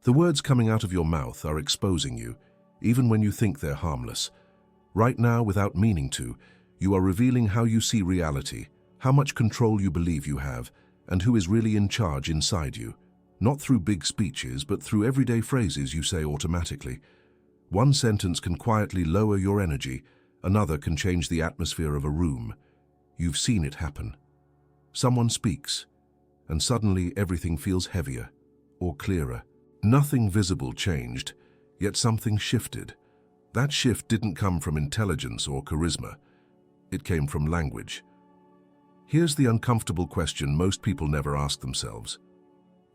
The words coming out of your mouth are exposing you, even when you think they're harmless. Right now, without meaning to, you are revealing how you see reality, how much control you believe you have, and who is really in charge inside you. Not through big speeches, but through everyday phrases you say automatically. One sentence can quietly lower your energy, another can change the atmosphere of a room. You've seen it happen. Someone speaks, and suddenly everything feels heavier or clearer. Nothing visible changed, yet something shifted. That shift didn't come from intelligence or charisma. It came from language. Here's the uncomfortable question most people never ask themselves.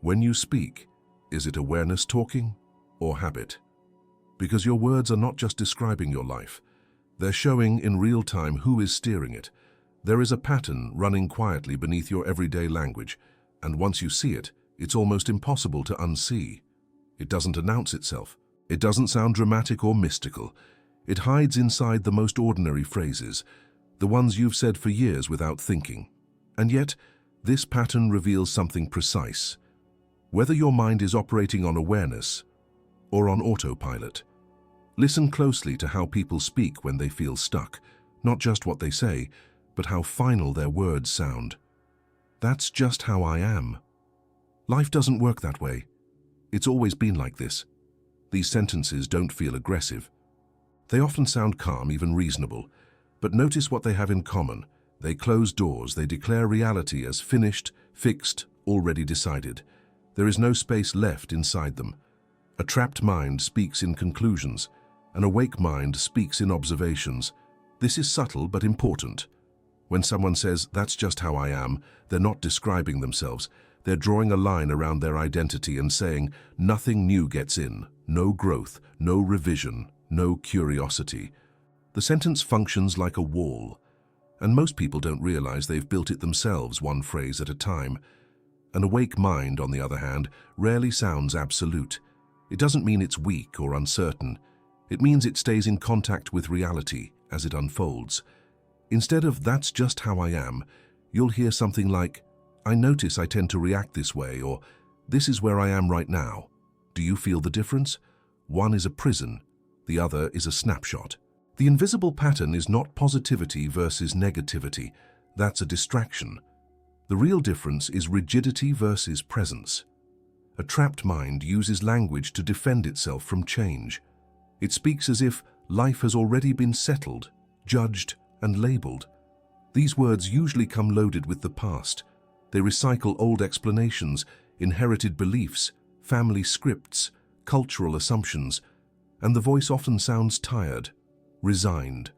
When you speak, is it awareness talking or habit? Because your words are not just describing your life. They're showing in real time who is steering it. There is a pattern running quietly beneath your everyday language, and once you see it, it's almost impossible to unsee. It doesn't announce itself. It doesn't sound dramatic or mystical. It hides inside the most ordinary phrases, the ones you've said for years without thinking. And yet, this pattern reveals something precise. Whether your mind is operating on awareness or on autopilot, listen closely to how people speak when they feel stuck, not just what they say, but how final their words sound. That's just how I am. Life doesn't work that way. It's always been like this. These sentences don't feel aggressive. They often sound calm, even reasonable. But notice what they have in common. They close doors, they declare reality as finished, fixed, already decided. There is no space left inside them. A trapped mind speaks in conclusions. An awake mind speaks in observations. This is subtle but important. When someone says, "That's just how I am," they're not describing themselves. They're drawing a line around their identity and saying, nothing new gets in, no growth, no revision, no curiosity. The sentence functions like a wall, and most people don't realize they've built it themselves, one phrase at a time. An awake mind, on the other hand, rarely sounds absolute. It doesn't mean it's weak or uncertain. It means it stays in contact with reality as it unfolds. Instead of "that's just how I am," you'll hear something like, "I notice I tend to react this way," or "this is where I am right now. Do you feel the difference?" One is a prison, the other is a snapshot. The invisible pattern is not positivity versus negativity. That's a distraction. The real difference is rigidity versus presence. A trapped mind uses language to defend itself from change. It speaks as if life has already been settled, judged, and labeled. These words usually come loaded with the past. They recycle old explanations, inherited beliefs, family scripts, cultural assumptions, and the voice often sounds tired, resigned,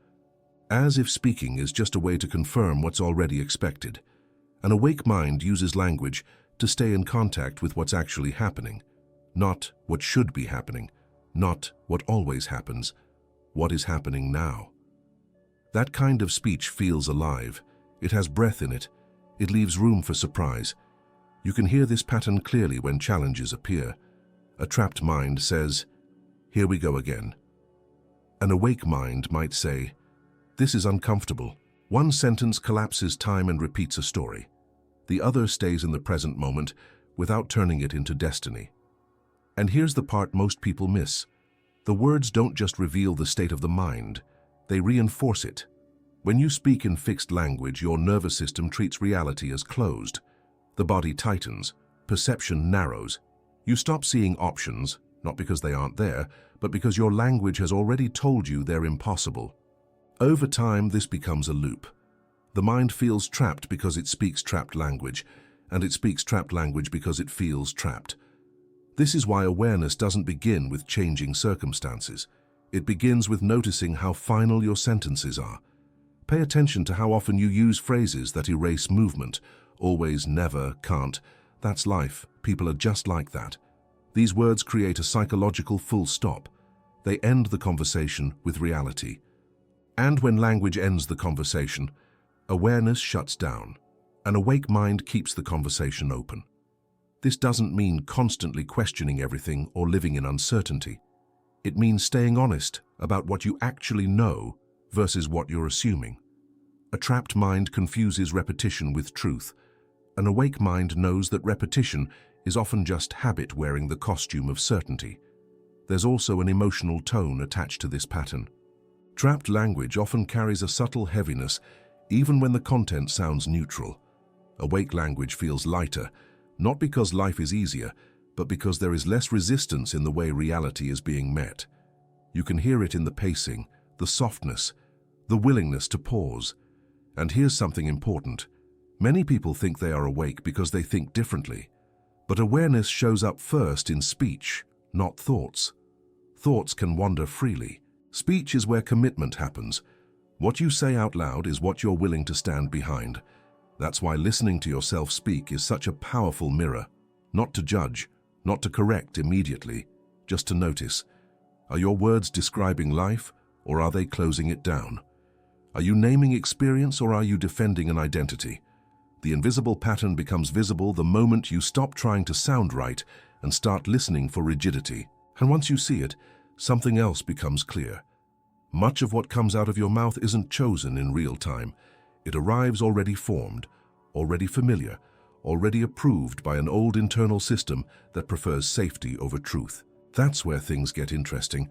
as if speaking is just a way to confirm what's already expected. An awake mind uses language to stay in contact with what's actually happening, not what should be happening, not what always happens, what is happening now. That kind of speech feels alive. It has breath in it. It leaves room for surprise. You can hear this pattern clearly when challenges appear. A trapped mind says, "Here we go again." An awake mind might say, "This is uncomfortable." One sentence collapses time and repeats a story. The other stays in the present moment without turning it into destiny. And here's the part most people miss. The words don't just reveal the state of the mind, they reinforce it. When you speak in fixed language, your nervous system treats reality as closed. The body tightens, perception narrows. You stop seeing options, not because they aren't there, but because your language has already told you they're impossible. Over time, this becomes a loop. The mind feels trapped because it speaks trapped language, and it speaks trapped language because it feels trapped. This is why awareness doesn't begin with changing circumstances. It begins with noticing how final your sentences are. Pay attention to how often you use phrases that erase movement. Always, never, can't. That's life. People are just like that. These words create a psychological full stop. They end the conversation with reality. And when language ends the conversation, awareness shuts down. An awake mind keeps the conversation open. This doesn't mean constantly questioning everything or living in uncertainty. It means staying honest about what you actually know versus what you're assuming. A trapped mind confuses repetition with truth. An awake mind knows that repetition is often just habit wearing the costume of certainty. There's also an emotional tone attached to this pattern. Trapped language often carries a subtle heaviness, even when the content sounds neutral. Awake language feels lighter, not because life is easier, but because there is less resistance in the way reality is being met. You can hear it in the pacing, the softness, the willingness to pause. And here's something important. Many people think they are awake because they think differently. But awareness shows up first in speech, not thoughts. Thoughts can wander freely. Speech is where commitment happens. What you say out loud is what you're willing to stand behind. That's why listening to yourself speak is such a powerful mirror. Not to judge, not to correct immediately, just to notice. Are your words describing life, or are they closing it down? Are you naming experience, or are you defending an identity? The invisible pattern becomes visible the moment you stop trying to sound right and start listening for rigidity. And once you see it, something else becomes clear. Much of what comes out of your mouth isn't chosen in real time. It arrives already formed, already familiar, already approved by an old internal system that prefers safety over truth. That's where things get interesting,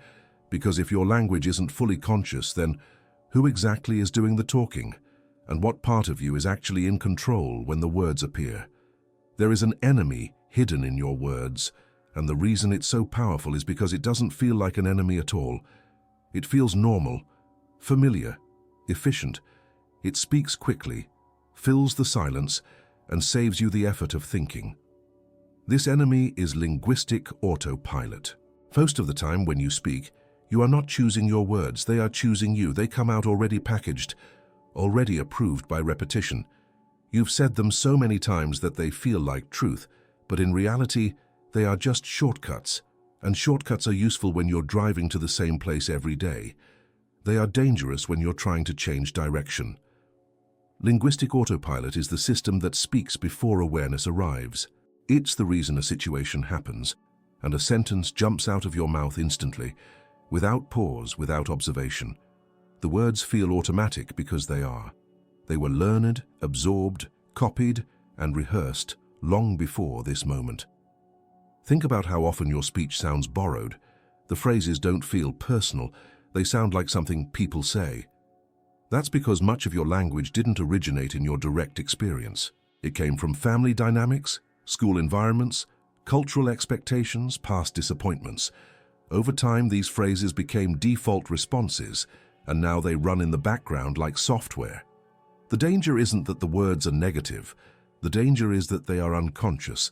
because if your language isn't fully conscious, then who exactly is doing the talking? And what part of you is actually in control when the words appear? There is an enemy hidden in your words, and the reason it's so powerful is because it doesn't feel like an enemy at all. It feels normal, familiar, efficient. It speaks quickly, fills the silence, and saves you the effort of thinking. This enemy is linguistic autopilot. Most of the time when you speak, you are not choosing your words, they are choosing you. They come out already packaged, already approved by repetition. You've said them so many times that they feel like truth, but in reality, they are just shortcuts, and shortcuts are useful when you're driving to the same place every day. They are dangerous when you're trying to change direction. Linguistic autopilot is the system that speaks before awareness arrives. It's the reason a situation happens, and a sentence jumps out of your mouth instantly, without pause, without observation. The words feel automatic because they are. They were learned, absorbed, copied, and rehearsed long before this moment. Think about how often your speech sounds borrowed. The phrases don't feel personal, they sound like something people say. That's because much of your language didn't originate in your direct experience. It came from family dynamics, school environments, cultural expectations, past disappointments. Over time, these phrases became default responses, and now they run in the background like software. The danger isn't that the words are negative. The danger is that they are unconscious.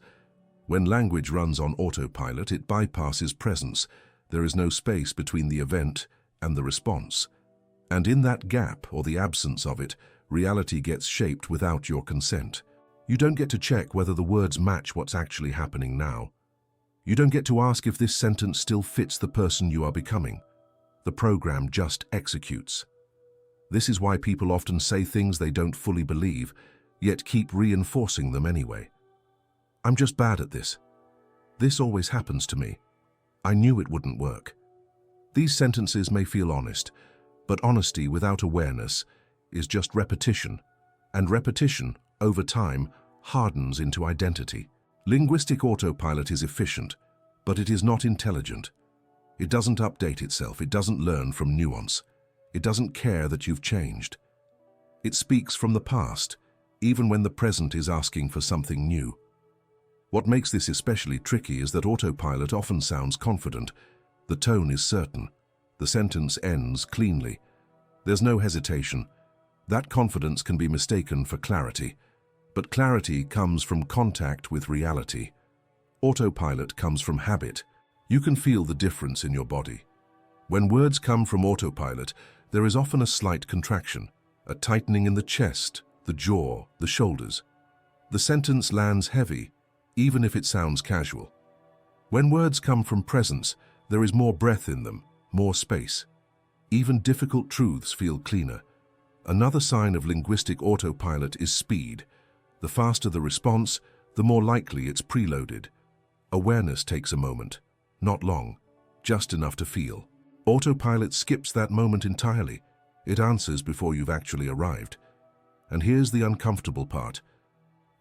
When language runs on autopilot, it bypasses presence. There is no space between the event and the response. And in that gap, or the absence of it, reality gets shaped without your consent. You don't get to check whether the words match what's actually happening now. You don't get to ask if this sentence still fits the person you are becoming. The program just executes. This is why people often say things they don't fully believe, yet keep reinforcing them anyway. I'm just bad at this. This always happens to me. I knew it wouldn't work. These sentences may feel honest, but honesty without awareness is just repetition, and repetition, over time, hardens into identity. Linguistic autopilot is efficient, but it is not intelligent. It doesn't update itself, it doesn't learn from nuance. It doesn't care that you've changed. It speaks from the past, even when the present is asking for something new. What makes this especially tricky is that autopilot often sounds confident. The tone is certain. The sentence ends cleanly. There's no hesitation. That confidence can be mistaken for clarity. But clarity comes from contact with reality. Autopilot comes from habit. You can feel the difference in your body. When words come from autopilot, there is often a slight contraction, a tightening in the chest, the jaw, the shoulders. The sentence lands heavy, even if it sounds casual. When words come from presence, there is more breath in them, more space. Even difficult truths feel cleaner. Another sign of linguistic autopilot is speed. The faster the response, the more likely it's preloaded. Awareness takes a moment, not long, just enough to feel. Autopilot skips that moment entirely. It answers before you've actually arrived. And here's the uncomfortable part.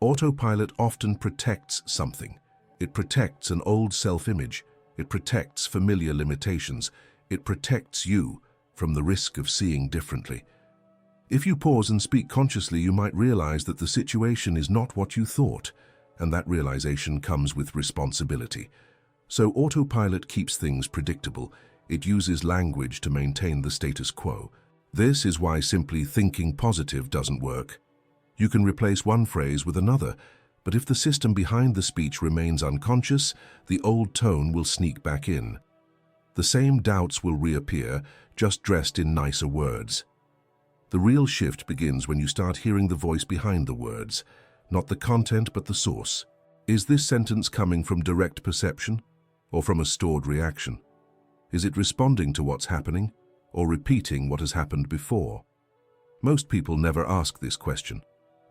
Autopilot often protects something. It protects an old self-image. It protects familiar limitations. It protects you from the risk of seeing differently. If you pause and speak consciously, you might realize that the situation is not what you thought, and that realization comes with responsibility. So autopilot keeps things predictable. It uses language to maintain the status quo. This is why simply thinking positive doesn't work. You can replace one phrase with another, but if the system behind the speech remains unconscious, the old tone will sneak back in. The same doubts will reappear, just dressed in nicer words. The real shift begins when you start hearing the voice behind the words, not the content but the source. Is this sentence coming from direct perception or from a stored reaction? Is it responding to what's happening or repeating what has happened before? Most people never ask this question.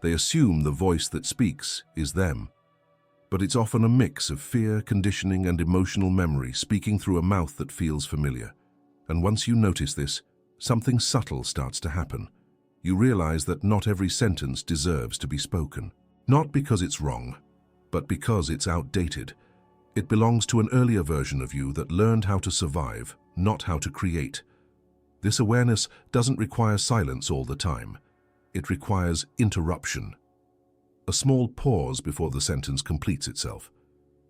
They assume the voice that speaks is them. But it's often a mix of fear, conditioning, and emotional memory speaking through a mouth that feels familiar. And once you notice this, something subtle starts to happen. You realize that not every sentence deserves to be spoken. Not because it's wrong, but because it's outdated. It belongs to an earlier version of you that learned how to survive, not how to create. This awareness doesn't require silence all the time. It requires interruption. A small pause before the sentence completes itself.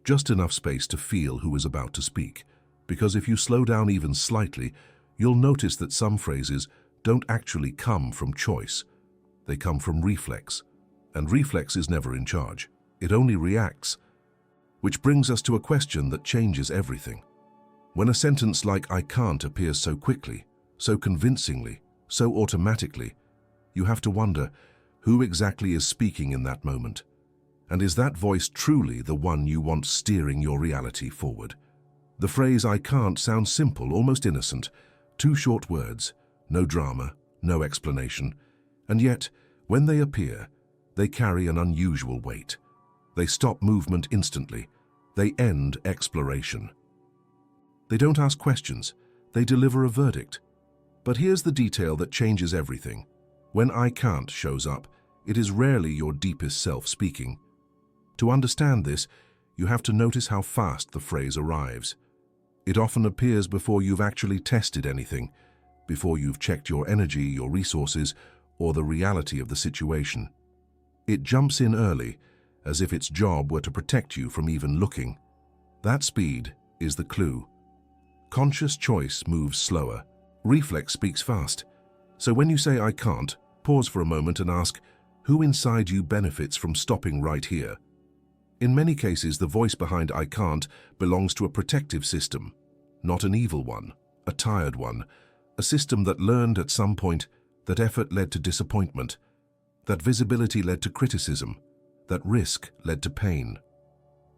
Just enough space to feel who is about to speak. Because if you slow down even slightly, you'll notice that some phrases don't actually come from choice. They come from reflex. And reflex is never in charge. It only reacts. Which brings us to a question that changes everything. When a sentence like "I can't" appears so quickly, so convincingly, so automatically, you have to wonder, who exactly is speaking in that moment? And is that voice truly the one you want steering your reality forward? The phrase "I can't" sounds simple, almost innocent. 2 short words, no drama, no explanation. And yet, when they appear, they carry an unusual weight. They stop movement instantly. They end exploration. They don't ask questions. They deliver a verdict. But here's the detail that changes everything. When "I can't" shows up, it is rarely your deepest self speaking. To understand this, you have to notice how fast the phrase arrives. It often appears before you've actually tested anything, before you've checked your energy, your resources, or the reality of the situation. It jumps in early, as if its job were to protect you from even looking. That speed is the clue. Conscious choice moves slower. Reflex speaks fast. So when you say "I can't," pause for a moment and ask, who inside you benefits from stopping right here? In many cases, the voice behind "I can't" belongs to a protective system, not an evil one, a tired one, a system that learned at some point that effort led to disappointment, that visibility led to criticism, that risk led to pain.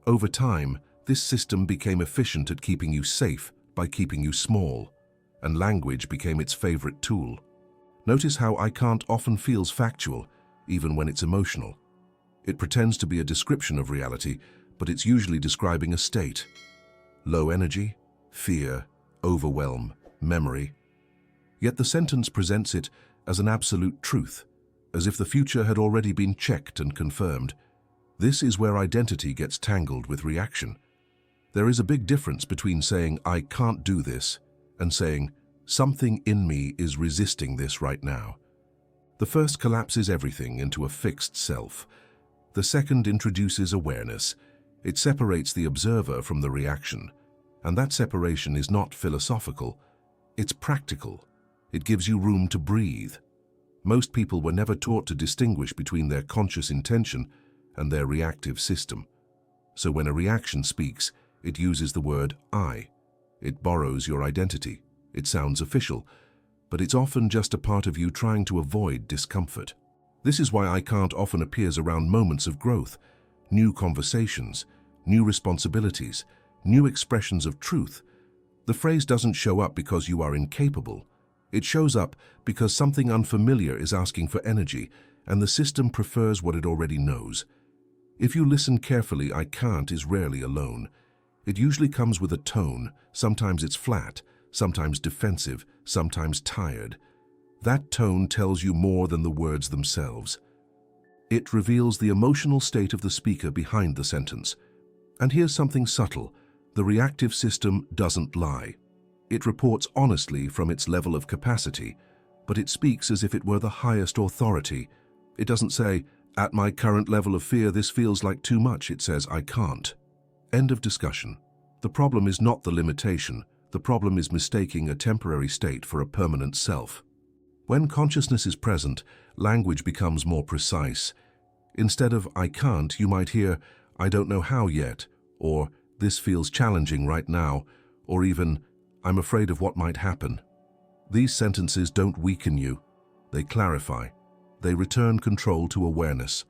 Over time, this system became efficient at keeping you safe by keeping you small, and language became its favorite tool. Notice how "I can't" often feels factual, even when it's emotional. It pretends to be a description of reality, but it's usually describing a state. Low energy, fear, overwhelm, memory. Yet the sentence presents it as an absolute truth, as if the future had already been checked and confirmed. This is where identity gets tangled with reaction. There is a big difference between saying "I can't do this" and saying "something in me is resisting this right now." The first collapses everything into a fixed self. The second introduces awareness. It separates the observer from the reaction. And that separation is not philosophical, it's practical. It gives you room to breathe. Most people were never taught to distinguish between their conscious intention and their reactive system. So when a reaction speaks, it uses the word "I." It borrows your identity. It sounds official, but it's often just a part of you trying to avoid discomfort. This is why "I can't" often appears around moments of growth, new conversations, new responsibilities, new expressions of truth. The phrase doesn't show up because you are incapable. It shows up because something unfamiliar is asking for energy, and the system prefers what it already knows. If you listen carefully, "I can't" is rarely alone. It usually comes with a tone. Sometimes it's flat, sometimes defensive, sometimes tired. That tone tells you more than the words themselves. It reveals the emotional state of the speaker behind the sentence. And here's something subtle. The reactive system doesn't lie. It reports honestly from its level of capacity, but it speaks as if it were the highest authority. It doesn't say, "At my current level of fear, this feels like too much." It says, "I can't." End of discussion. The problem is not the limitation. The problem is mistaking a temporary state for a permanent self. When consciousness is present, language becomes more precise. Instead of "I can't," you might hear, "I don't know how yet," or "This feels challenging right now," or even, "I'm afraid of what might happen." These sentences don't weaken you. They clarify. They return control to awareness.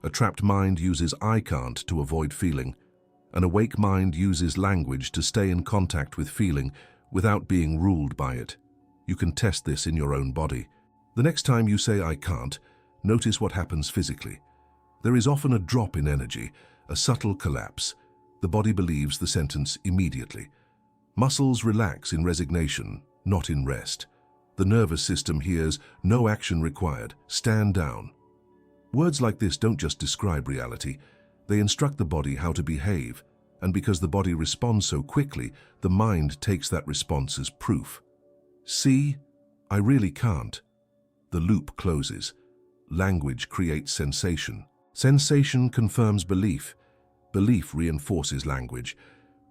A trapped mind uses "I can't" to avoid feeling. An awake mind uses language to stay in contact with feeling without being ruled by it. You can test this in your own body. The next time you say "I can't," notice what happens physically. There is often a drop in energy, a subtle collapse. The body believes the sentence immediately. Muscles relax in resignation, not in rest. The nervous system hears, "No action required, stand down." Words like this don't just describe reality, they instruct the body how to behave, and because the body responds so quickly, the mind takes that response as proof. "See, I really can't." The loop closes. Language creates sensation. Sensation confirms belief. Belief reinforces language.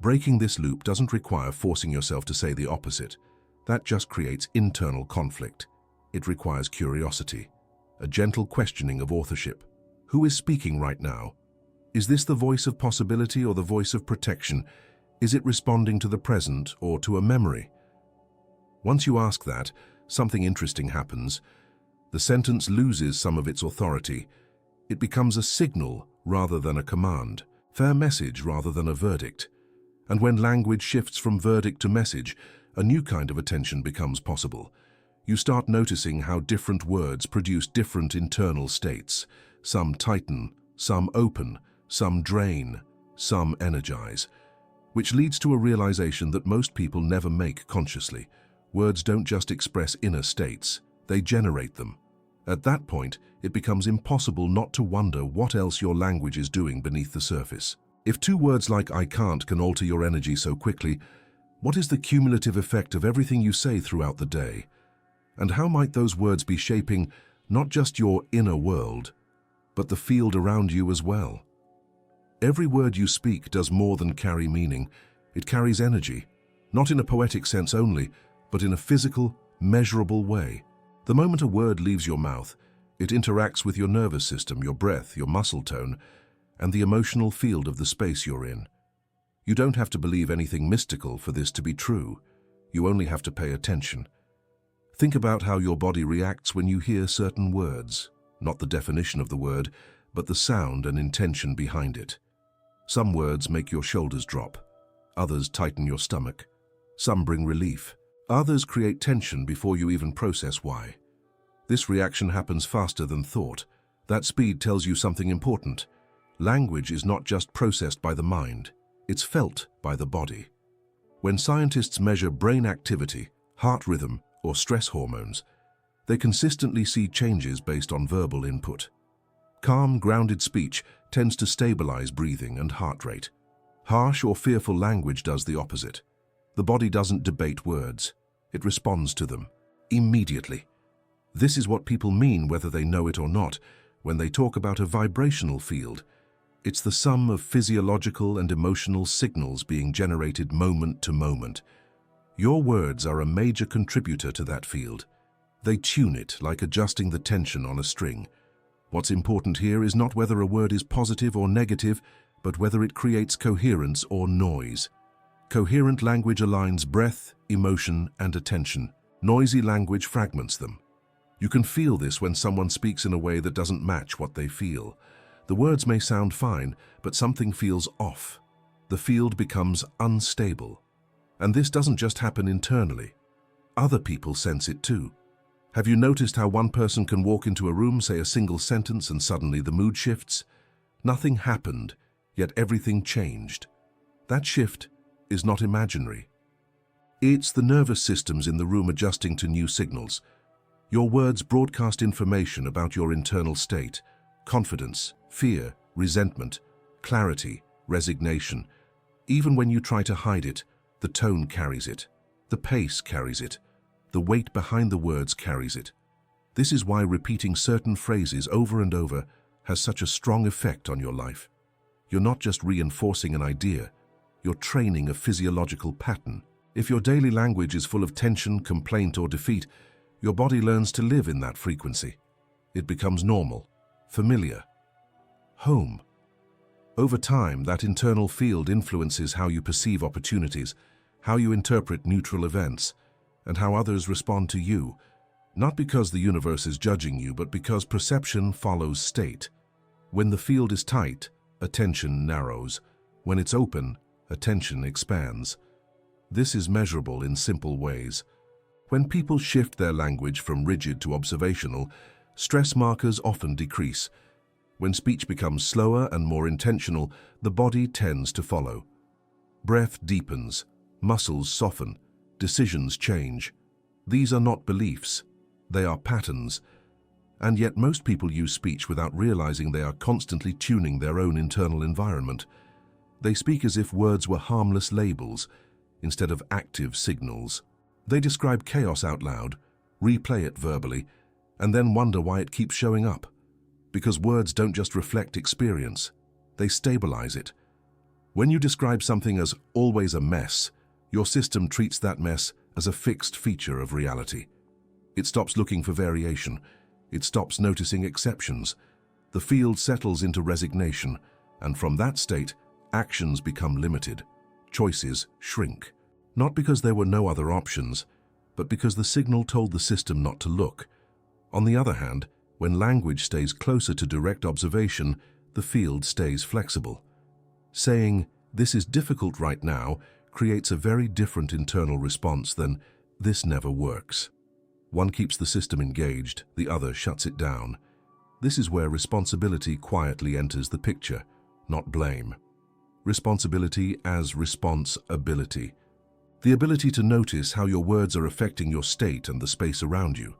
Breaking this loop doesn't require forcing yourself to say the opposite. That just creates internal conflict. It requires curiosity, a gentle questioning of authorship. Who is speaking right now? Is this the voice of possibility or the voice of protection? Is it responding to the present or to a memory? Once you ask that, something interesting happens. The sentence loses some of its authority. It becomes a signal rather than a command, fair message rather than a verdict. And when language shifts from verdict to message, a new kind of attention becomes possible. You start noticing how different words produce different internal states. Some tighten, some open, some drain, some energize, which leads to a realization that most people never make consciously. Words don't just express inner states, they generate them. At that point, it becomes impossible not to wonder what else your language is doing beneath the surface. If two words like "I can't" can alter your energy so quickly, what is the cumulative effect of everything you say throughout the day? And how might those words be shaping not just your inner world, but the field around you as well? Every word you speak does more than carry meaning. It carries energy, not in a poetic sense only, but in a physical, measurable way. The moment a word leaves your mouth, it interacts with your nervous system, your breath, your muscle tone, and the emotional field of the space you're in. You don't have to believe anything mystical for this to be true. You only have to pay attention. Think about how your body reacts when you hear certain words, not the definition of the word, but the sound and intention behind it. Some words make your shoulders drop. Others tighten your stomach. Some bring relief. Others create tension before you even process why. This reaction happens faster than thought. That speed tells you something important. Language is not just processed by the mind, it's felt by the body. When scientists measure brain activity, heart rhythm, or stress hormones, they consistently see changes based on verbal input. Calm, grounded speech tends to stabilize breathing and heart rate. Harsh or fearful language does the opposite. The body doesn't debate words. It responds to them immediately. This is what people mean, whether they know it or not, when they talk about a vibrational field. It's the sum of physiological and emotional signals being generated moment to moment. Your words are a major contributor to that field. They tune it like adjusting the tension on a string. What's important here is not whether a word is positive or negative, but whether it creates coherence or noise. Coherent language aligns breath, emotion, and attention. Noisy language fragments them. You can feel this when someone speaks in a way that doesn't match what they feel. The words may sound fine, but something feels off. The field becomes unstable. And this doesn't just happen internally. Other people sense it too. Have you noticed how one person can walk into a room, say a single sentence, and suddenly the mood shifts? Nothing happened, yet everything changed. That shift is not imaginary. It's the nervous systems in the room adjusting to new signals. Your words broadcast information about your internal state: confidence, fear, resentment, clarity, resignation. Even when you try to hide it, the tone carries it. The pace carries it. The weight behind the words carries it. This is why repeating certain phrases over and over has such a strong effect on your life. You're not just reinforcing an idea, you're training a physiological pattern. If your daily language is full of tension, complaint, or defeat, your body learns to live in that frequency. It becomes normal, familiar, home. Over time, that internal field influences how you perceive opportunities, how you interpret neutral events, and how others respond to you, not because the universe is judging you, but because perception follows state. When the field is tight, attention narrows. When it's open, attention expands. This is measurable in simple ways. When people shift their language from rigid to observational, stress markers often decrease. When speech becomes slower and more intentional, the body tends to follow. Breath deepens, muscles soften, decisions change. These are not beliefs, they are patterns. And yet most people use speech without realizing they are constantly tuning their own internal environment. They speak as if words were harmless labels instead of active signals. They describe chaos out loud, replay it verbally, and then wonder why it keeps showing up. Because words don't just reflect experience, they stabilize it. When you describe something as always a mess, your system treats that mess as a fixed feature of reality. It stops looking for variation. It stops noticing exceptions. The field settles into resignation, and from that state, actions become limited. Choices shrink. Not because there were no other options, but because the signal told the system not to look. On the other hand, when language stays closer to direct observation, the field stays flexible. Saying, "This is difficult right now," creates a very different internal response than, "This never works." One keeps the system engaged, the other shuts it down. This is where responsibility quietly enters the picture, not blame. Responsibility as response-ability. The ability to notice how your words are affecting your state and the space around you.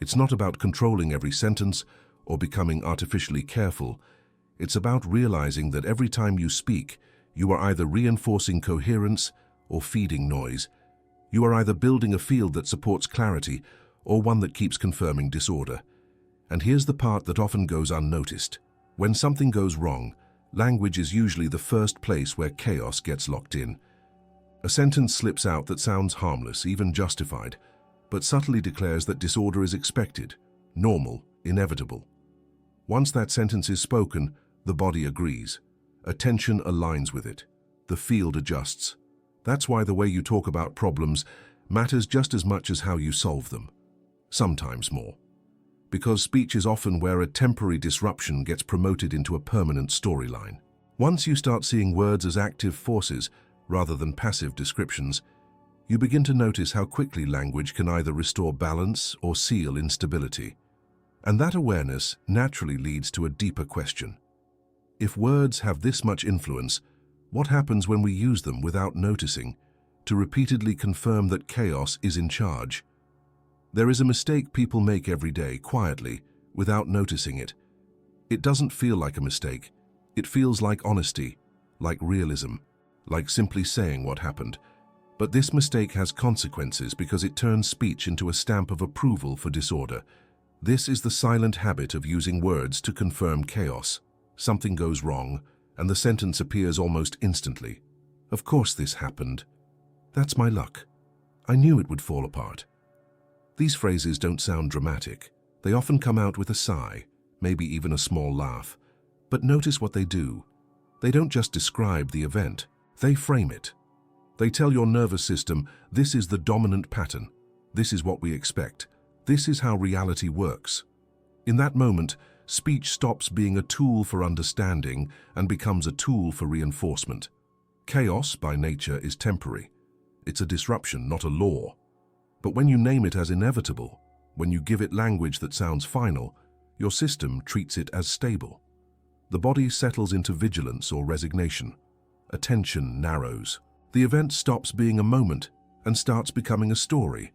It's not about controlling every sentence or becoming artificially careful. It's about realizing that every time you speak, you are either reinforcing coherence or feeding noise. You are either building a field that supports clarity or one that keeps confirming disorder. And here's the part that often goes unnoticed. When something goes wrong, language is usually the first place where chaos gets locked in. A sentence slips out that sounds harmless, even justified, but subtly declares that disorder is expected, normal, inevitable. Once that sentence is spoken, the body agrees. Attention aligns with it. The field adjusts. That's why the way you talk about problems matters just as much as how you solve them. Sometimes more. Because speech is often where a temporary disruption gets promoted into a permanent storyline. Once you start seeing words as active forces rather than passive descriptions, you begin to notice how quickly language can either restore balance or seal instability. And that awareness naturally leads to a deeper question. If words have this much influence, what happens when we use them without noticing, to repeatedly confirm that chaos is in charge? There is a mistake people make every day, quietly, without noticing it. It doesn't feel like a mistake. It feels like honesty, like realism, like simply saying what happened. But this mistake has consequences because it turns speech into a stamp of approval for disorder. This is the silent habit of using words to confirm chaos. Something goes wrong, and the sentence appears almost instantly. "Of course this happened. That's my luck. I knew it would fall apart." These phrases don't sound dramatic. They often come out with a sigh, maybe even a small laugh. But notice what they do. They don't just describe the event, they frame it. They tell your nervous system, this is the dominant pattern. This is what we expect. This is how reality works. In that moment, speech stops being a tool for understanding and becomes a tool for reinforcement. Chaos, by nature, is temporary. It's a disruption, not a law. But when you name it as inevitable, when you give it language that sounds final, your system treats it as stable. The body settles into vigilance or resignation. Attention narrows. The event stops being a moment and starts becoming a story.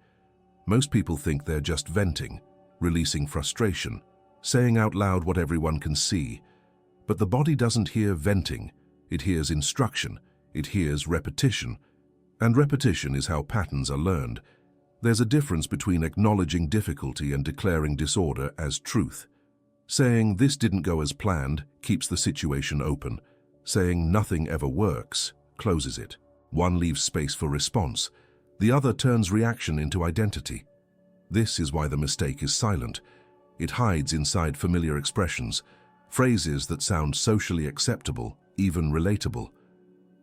Most people think they're just venting, releasing frustration, saying out loud what everyone can see. But the body doesn't hear venting, It hears instruction. It hears repetition. And repetition is how patterns are learned. There's a difference between acknowledging difficulty and declaring disorder as truth. Saying this didn't go as planned keeps the situation open. Saying nothing ever works closes it. One leaves space for response. The other turns reaction into identity. This is why the mistake is silent. It hides inside familiar expressions, phrases that sound socially acceptable, even relatable.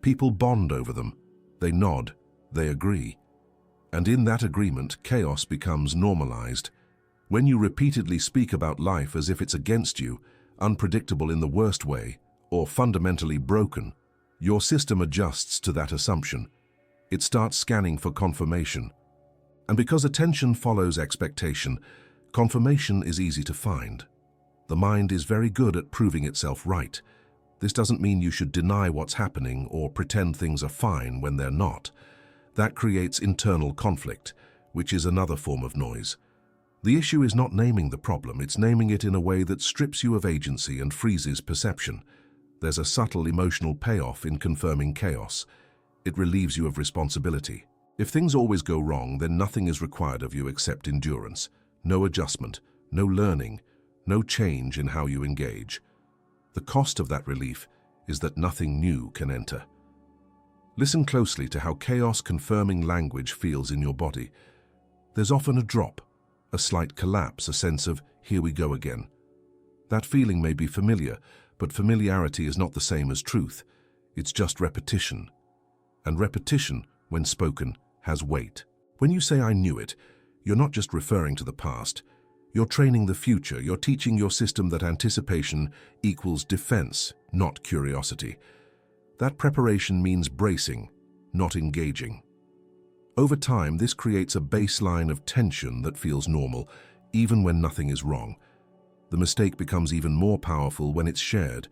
People bond over them. They nod. They agree. And in that agreement, chaos becomes normalized. When you repeatedly speak about life as if it's against you, unpredictable in the worst way, or fundamentally broken, your system adjusts to that assumption. It starts scanning for confirmation. And because attention follows expectation, confirmation is easy to find. The mind is very good at proving itself right. This doesn't mean you should deny what's happening or pretend things are fine when they're not. That creates internal conflict, which is another form of noise. The issue is not naming the problem, it's naming it in a way that strips you of agency and freezes perception. There's a subtle emotional payoff in confirming chaos. It relieves you of responsibility. If things always go wrong, then nothing is required of you except endurance. No adjustment, no learning, no change in how you engage. The cost of that relief is that nothing new can enter. Listen closely to how chaos-confirming language feels in your body. There's often a drop, a slight collapse, a sense of, here we go again. That feeling may be familiar, but familiarity is not the same as truth. It's just repetition. And repetition, when spoken, has weight. When you say, I knew it, you're not just referring to the past. You're training the future. You're teaching your system that anticipation equals defense, not curiosity. That preparation means bracing, not engaging. Over time, this creates a baseline of tension that feels normal, even when nothing is wrong. The mistake becomes even more powerful when it's shared.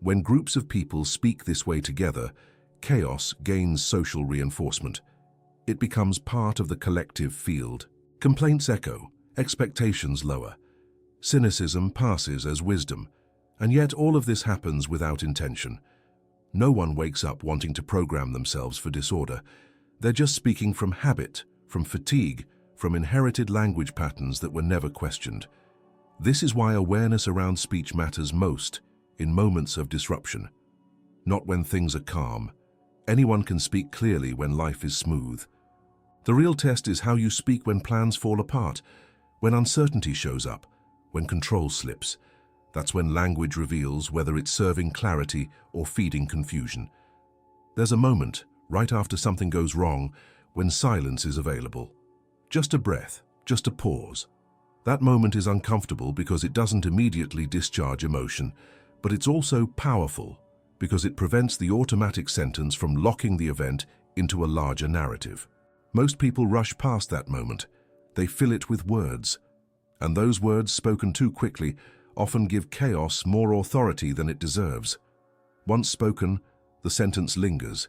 When groups of people speak this way together, chaos gains social reinforcement. It becomes part of the collective field. Complaints echo, expectations lower. Cynicism passes as wisdom. And yet all of this happens without intention. No one wakes up wanting to program themselves for disorder. They're just speaking from habit, from fatigue, from inherited language patterns that were never questioned. This is why awareness around speech matters most in moments of disruption. Not when things are calm. Anyone can speak clearly when life is smooth. The real test is how you speak when plans fall apart, when uncertainty shows up, when control slips. That's when language reveals whether it's serving clarity or feeding confusion. There's a moment, right after something goes wrong, when silence is available. Just a breath, just a pause. That moment is uncomfortable because it doesn't immediately discharge emotion, but it's also powerful because it prevents the automatic sentence from locking the event into a larger narrative. Most people rush past that moment. They fill it with words. And those words spoken too quickly often give chaos more authority than it deserves. Once spoken, the sentence lingers.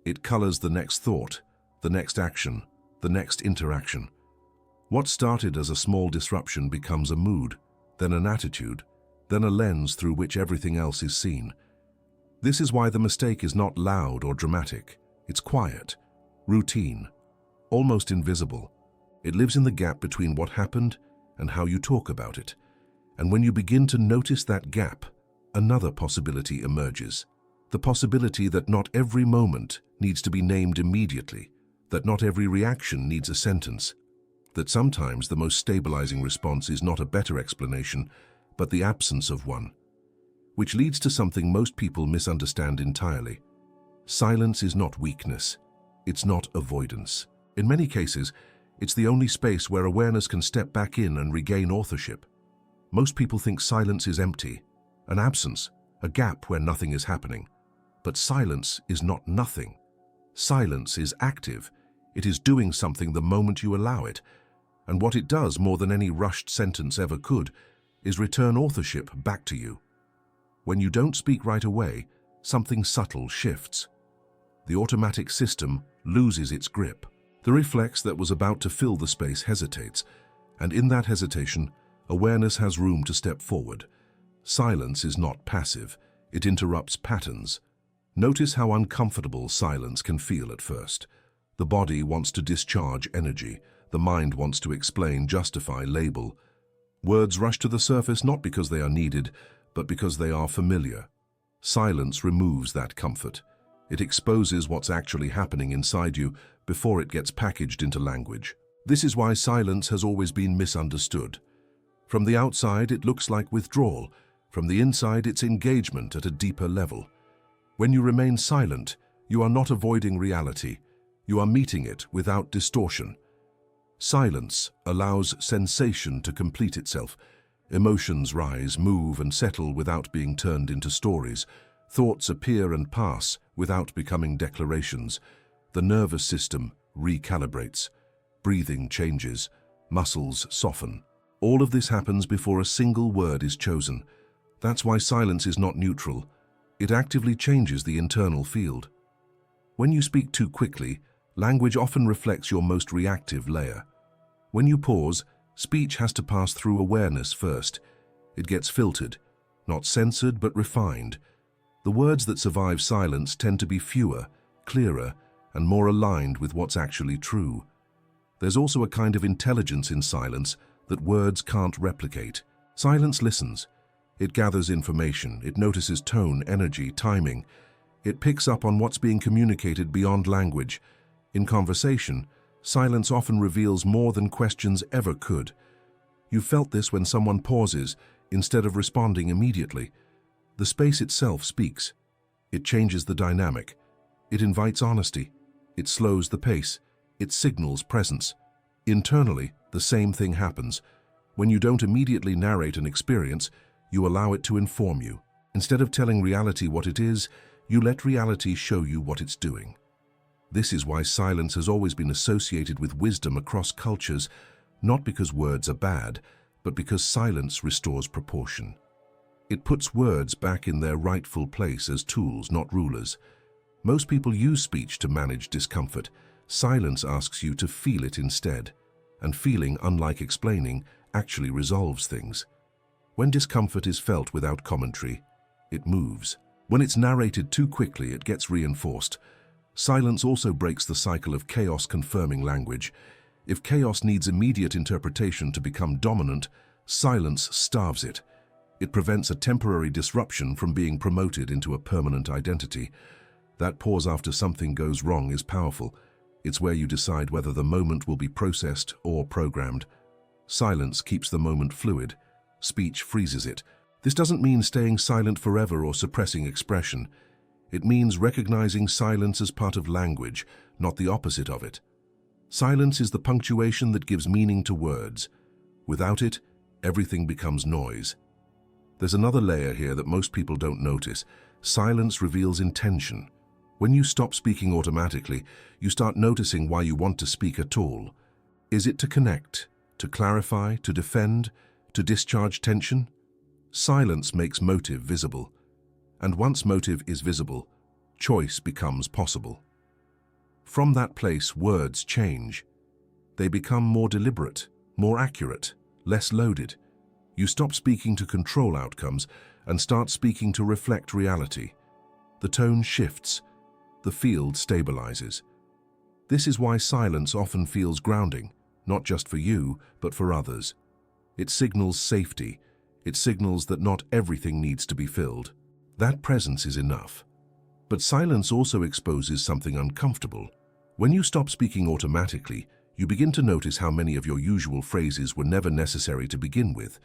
It colors the next thought, the next action, the next interaction. What started as a small disruption becomes a mood, then an attitude, then a lens through which everything else is seen. This is why the mistake is not loud or dramatic. It's quiet, routine, almost invisible. It lives in the gap between what happened and how you talk about it. And when you begin to notice that gap, another possibility emerges. The possibility that not every moment needs to be named immediately, that not every reaction needs a sentence, that sometimes the most stabilizing response is not a better explanation, but the absence of one. Which leads to something most people misunderstand entirely. Silence is not weakness. It's not avoidance. In many cases, it's the only space where awareness can step back in and regain authorship. Most people think silence is empty, an absence, a gap where nothing is happening. But silence is not nothing. Silence is active. It is doing something the moment you allow it. And what it does more than any rushed sentence ever could is return authorship back to you. When you don't speak right away, something subtle shifts. The automatic system loses its grip. The reflex that was about to fill the space hesitates, and in that hesitation, awareness has room to step forward. Silence is not passive. It interrupts patterns. Notice how uncomfortable silence can feel at first. The body wants to discharge energy. The mind wants to explain, justify, label. Words rush to the surface not because they are needed, but because they are familiar. Silence removes that comfort. It exposes what's actually happening inside you before it gets packaged into language. This is why silence has always been misunderstood. From the outside, it looks like withdrawal. From the inside, it's engagement at a deeper level. When you remain silent, you are not avoiding reality. You are meeting it without distortion. Silence allows sensation to complete itself. Emotions rise, move, and settle without being turned into stories. Thoughts appear and pass without becoming declarations. The nervous system recalibrates. Breathing changes. Muscles soften. All of this happens before a single word is chosen. That's why silence is not neutral. It actively changes the internal field. When you speak too quickly, language often reflects your most reactive layer. When you pause, speech has to pass through awareness first. It gets filtered, not censored but refined. The words that survive silence tend to be fewer, clearer, and more aligned with what's actually true. There's also a kind of intelligence in silence that words can't replicate. Silence listens. It gathers information. It notices tone, energy, timing. It picks up on what's being communicated beyond language. In conversation, silence often reveals more than questions ever could. You've felt this when someone pauses instead of responding immediately. The space itself speaks. It changes the dynamic. It invites honesty. It slows the pace. It signals presence. Internally, the same thing happens. When you don't immediately narrate an experience, you allow it to inform you. Instead of telling reality what it is, you let reality show you what it's doing. This is why silence has always been associated with wisdom across cultures, not because words are bad, but because silence restores proportion. It puts words back in their rightful place as tools, not rulers. Most people use speech to manage discomfort. Silence asks you to feel it instead. And feeling, unlike explaining, actually resolves things. When discomfort is felt without commentary, it moves. When it's narrated too quickly, it gets reinforced. Silence also breaks the cycle of chaos confirming language. If chaos needs immediate interpretation to become dominant, silence starves it. It prevents a temporary disruption from being promoted into a permanent identity. That pause after something goes wrong is powerful. It's where you decide whether the moment will be processed or programmed. Silence keeps the moment fluid. Speech freezes it. This doesn't mean staying silent forever or suppressing expression. It means recognizing silence as part of language, not the opposite of it. Silence is the punctuation that gives meaning to words. Without it, everything becomes noise. There's another layer here that most people don't notice. Silence reveals intention. When you stop speaking automatically, you start noticing why you want to speak at all. Is it to connect, to clarify, to defend, to discharge tension? Silence makes motive visible. And once motive is visible, choice becomes possible. From that place, words change. They become more deliberate, more accurate, less loaded. You stop speaking to control outcomes and start speaking to reflect reality. The tone shifts. The field stabilizes. This is why silence often feels grounding, not just for you, but for others. It signals safety. It signals that not everything needs to be filled. That presence is enough. But silence also exposes something uncomfortable. When you stop speaking automatically, you begin to notice how many of your usual phrases were never necessary to begin with.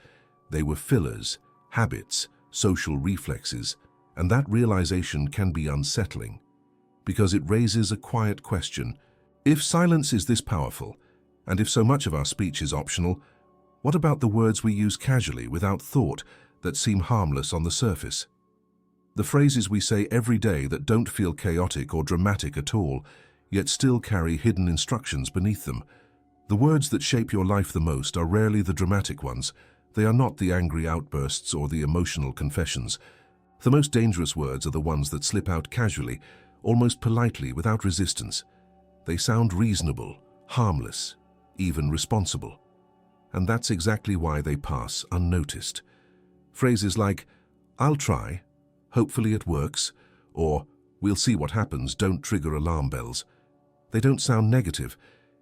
They were fillers, habits, social reflexes, and that realization can be unsettling. Because it raises a quiet question. If silence is this powerful, and if so much of our speech is optional, what about the words we use casually, without thought, that seem harmless on the surface? The phrases we say every day that don't feel chaotic or dramatic at all, yet still carry hidden instructions beneath them. The words that shape your life the most are rarely the dramatic ones. They are not the angry outbursts or the emotional confessions. The most dangerous words are the ones that slip out casually, almost politely, without resistance. They sound reasonable, harmless, even responsible. And that's exactly why they pass unnoticed. Phrases like, "I'll try," "hopefully it works," or "We'll see what happens" don't trigger alarm bells. They don't sound negative.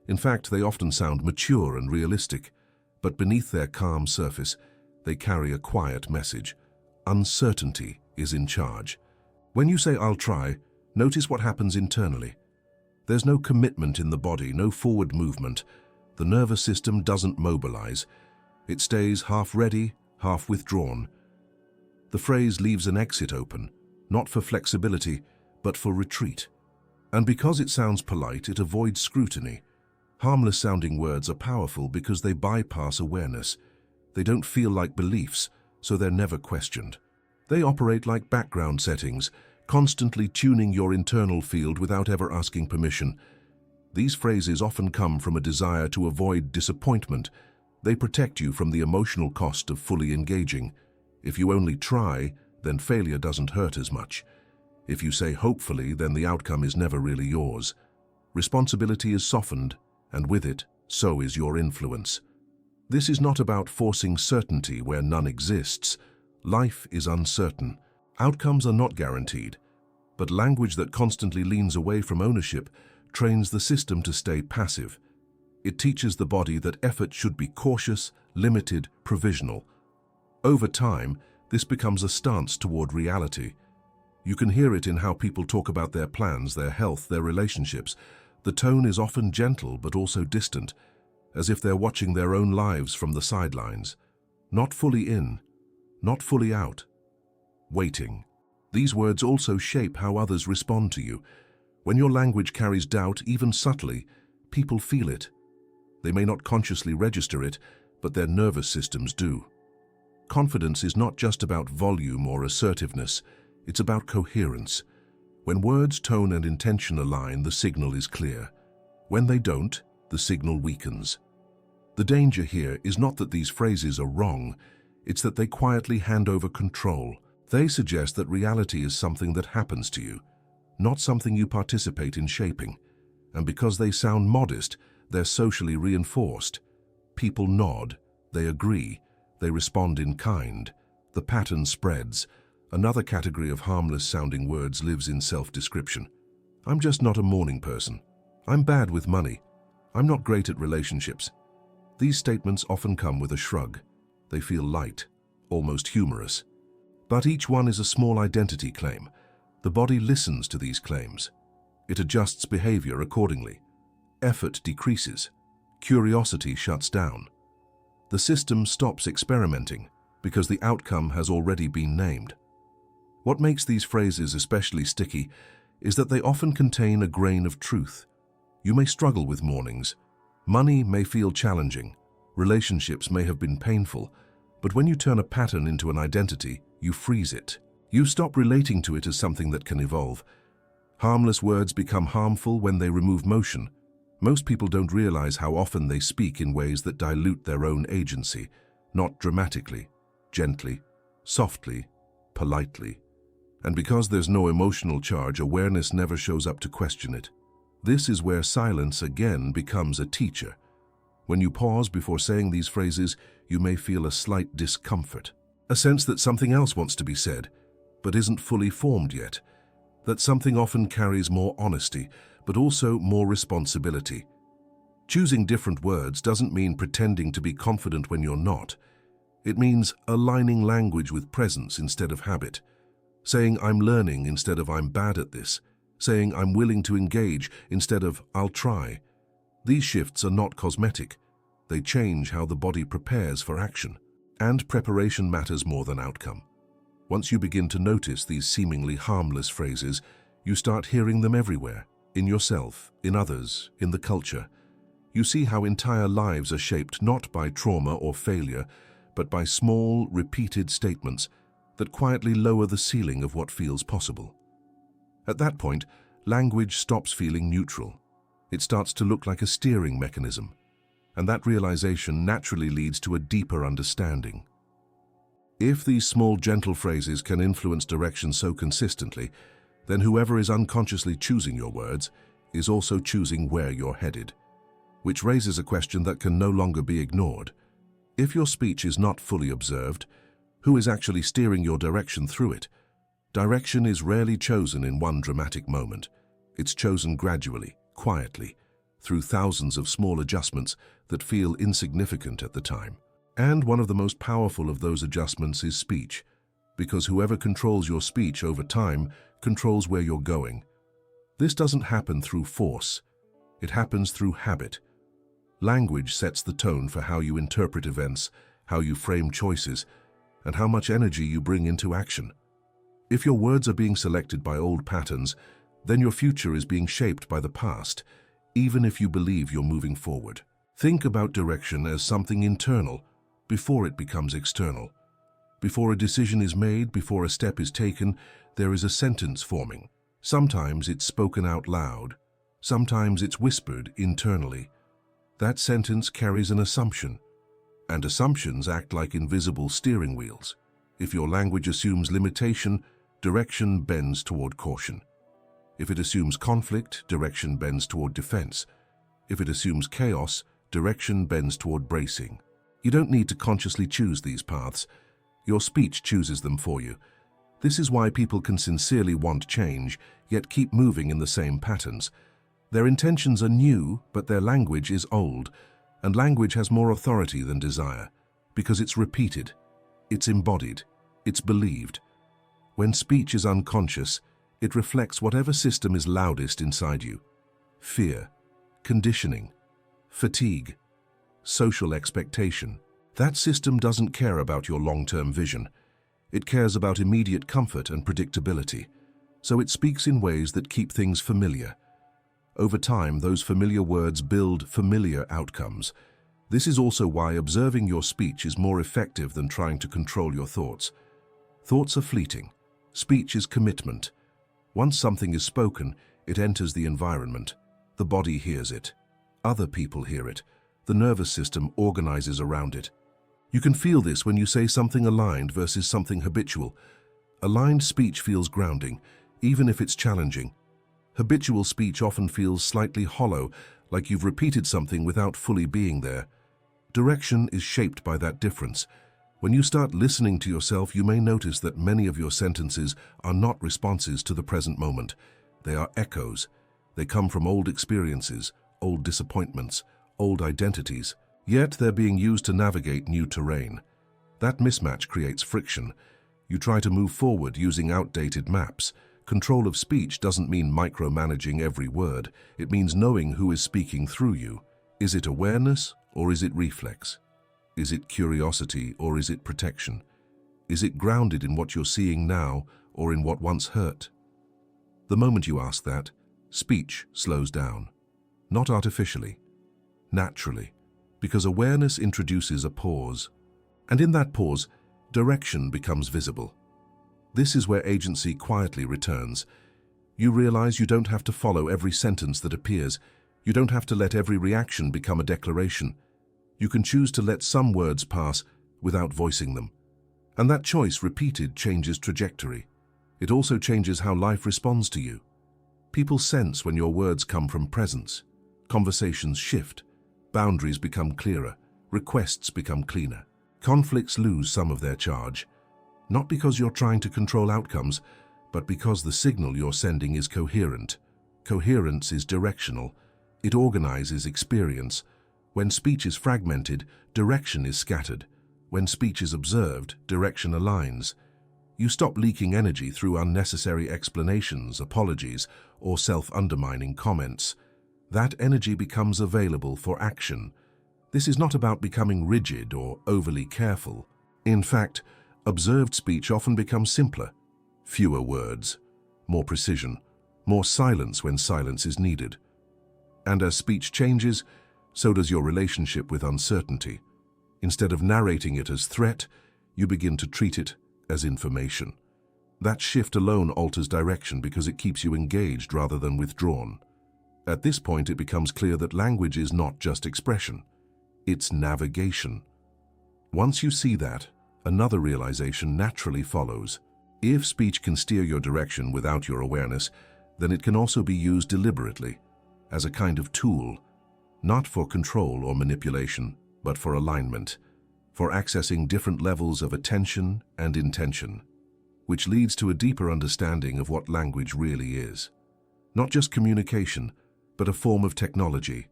In fact, they often sound mature and realistic. But beneath their calm surface, they carry a quiet message. Uncertainty is in charge. When you say "I'll try," notice what happens internally. There's no commitment in the body, no forward movement. The nervous system doesn't mobilize. It stays half ready, half withdrawn. The phrase leaves an exit open, not for flexibility, but for retreat. And because it sounds polite, it avoids scrutiny. Harmless-sounding words are powerful because they bypass awareness. They don't feel like beliefs, so they're never questioned. They operate like background settings, constantly tuning your internal field without ever asking permission. These phrases often come from a desire to avoid disappointment. They protect you from the emotional cost of fully engaging. If you only try, then failure doesn't hurt as much. If you say "hopefully," then the outcome is never really yours. Responsibility is softened, and with it, so is your influence. This is not about forcing certainty where none exists. Life is uncertain. Outcomes are not guaranteed. But language that constantly leans away from ownership trains the system to stay passive. It teaches the body that effort should be cautious, limited, provisional. Over time, this becomes a stance toward reality. You can hear it in how people talk about their plans, their health, their relationships. The tone is often gentle but also distant, as if they're watching their own lives from the sidelines. Not fully in, not fully out. Waiting. These words also shape how others respond to you. When your language carries doubt, even subtly, people feel it. They may not consciously register it, but their nervous systems do. Confidence is not just about volume or assertiveness, it's about coherence. When words, tone, and intention align, the signal is clear. When they don't, the signal weakens. The danger here is not that these phrases are wrong, it's that they quietly hand over control. They suggest that reality is something that happens to you, not something you participate in shaping. And because they sound modest, they're socially reinforced. People nod, they agree, they respond in kind. The pattern spreads. Another category of harmless-sounding words lives in self-description. "I'm just not a morning person. I'm bad with money. I'm not great at relationships." These statements often come with a shrug. They feel light, almost humorous. But each one is a small identity claim. The body listens to these claims. It adjusts behavior accordingly. Effort decreases. Curiosity shuts down. The system stops experimenting because the outcome has already been named. What makes these phrases especially sticky is that they often contain a grain of truth. You may struggle with mornings. Money may feel challenging. Relationships may have been painful. But when you turn a pattern into an identity, you freeze it. You stop relating to it as something that can evolve. Harmless words become harmful when they remove motion. Most people don't realize how often they speak in ways that dilute their own agency, not dramatically, gently, softly, politely. And because there's no emotional charge, awareness never shows up to question it. This is where silence again becomes a teacher. When you pause before saying these phrases, you may feel a slight discomfort, a sense that something else wants to be said, but isn't fully formed yet. That something often carries more honesty, but also more responsibility. Choosing different words doesn't mean pretending to be confident when you're not. It means aligning language with presence instead of habit. Saying "I'm learning" instead of "I'm bad at this." Saying "I'm willing to engage" instead of "I'll try." These shifts are not cosmetic. They change how the body prepares for action. And preparation matters more than outcome. Once you begin to notice these seemingly harmless phrases, you start hearing them everywhere, in yourself, in others, in the culture. You see how entire lives are shaped not by trauma or failure, but by small, repeated statements that quietly lower the ceiling of what feels possible. At that point, language stops feeling neutral. It starts to look like a steering mechanism, and that realization naturally leads to a deeper understanding. If these small, gentle phrases can influence direction so consistently, then whoever is unconsciously choosing your words is also choosing where you're headed. Which raises a question that can no longer be ignored. If your speech is not fully observed, who is actually steering your direction through it? Direction is rarely chosen in one dramatic moment. It's chosen gradually, quietly, through thousands of small adjustments that feel insignificant at the time. And one of the most powerful of those adjustments is speech, because whoever controls your speech over time controls where you're going. This doesn't happen through force. It happens through habit. Language sets the tone for how you interpret events, how you frame choices, and how much energy you bring into action. If your words are being selected by old patterns, then your future is being shaped by the past, even if you believe you're moving forward. Think about direction as something internal before it becomes external. Before a decision is made, before a step is taken, there is a sentence forming. Sometimes it's spoken out loud. Sometimes it's whispered internally. That sentence carries an assumption, and assumptions act like invisible steering wheels. If your language assumes limitation, direction bends toward caution. If it assumes conflict, direction bends toward defense. If it assumes chaos, direction bends toward bracing. You don't need to consciously choose these paths. Your speech chooses them for you. This is why people can sincerely want change, yet keep moving in the same patterns. Their intentions are new, but their language is old, and language has more authority than desire, because it's repeated, it's embodied, it's believed. When speech is unconscious, it reflects whatever system is loudest inside you. Fear, conditioning, fatigue, social expectation. That system doesn't care about your long-term vision. It cares about immediate comfort and predictability, so it speaks in ways that keep things familiar. Over time, those familiar words build familiar outcomes. This is also why observing your speech is more effective than trying to control your thoughts. Thoughts are fleeting. Speech is commitment. Once something is spoken, it enters the environment. The body hears it. Other people hear it. The nervous system organizes around it. You can feel this when you say something aligned versus something habitual. Aligned speech feels grounding, even if it's challenging. Habitual speech often feels slightly hollow, like you've repeated something without fully being there. Direction is shaped by that difference. When you start listening to yourself, you may notice that many of your sentences are not responses to the present moment. They are echoes. They come from old experiences, old disappointments, old identities. Yet they're being used to navigate new terrain. That mismatch creates friction. You try to move forward using outdated maps. Control of speech doesn't mean micromanaging every word. It means knowing who is speaking through you. Is it awareness or is it reflex? Is it curiosity or is it protection? Is it grounded in what you're seeing now or in what once hurt? The moment you ask that, speech slows down. Not artificially, naturally, because awareness introduces a pause. And in that pause, direction becomes visible. This is where agency quietly returns. You realize you don't have to follow every sentence that appears. You don't have to let every reaction become a declaration. You can choose to let some words pass without voicing them. And that choice, repeated, changes trajectory. It also changes how life responds to you. People sense when your words come from presence. Conversations shift. Boundaries become clearer. Requests become cleaner. Conflicts lose some of their charge. Not because you're trying to control outcomes, but because the signal you're sending is coherent. Coherence is directional. It organizes experience. When speech is fragmented, direction is scattered. When speech is observed, direction aligns. You stop leaking energy through unnecessary explanations, apologies, or self-undermining comments. That energy becomes available for action. This is not about becoming rigid or overly careful. In fact, observed speech often becomes simpler. Fewer words, more precision, more silence when silence is needed. And as speech changes, so does your relationship with uncertainty. Instead of narrating it as threat, you begin to treat it as information. That shift alone alters direction because it keeps you engaged rather than withdrawn. At this point, it becomes clear that language is not just expression, it's navigation. Once you see that, another realization naturally follows. If speech can steer your direction without your awareness, then it can also be used deliberately, as a kind of tool, not for control or manipulation, but for alignment, for accessing different levels of attention and intention. which leads to a deeper understanding of what language really is. Not just communication, but a form of technology,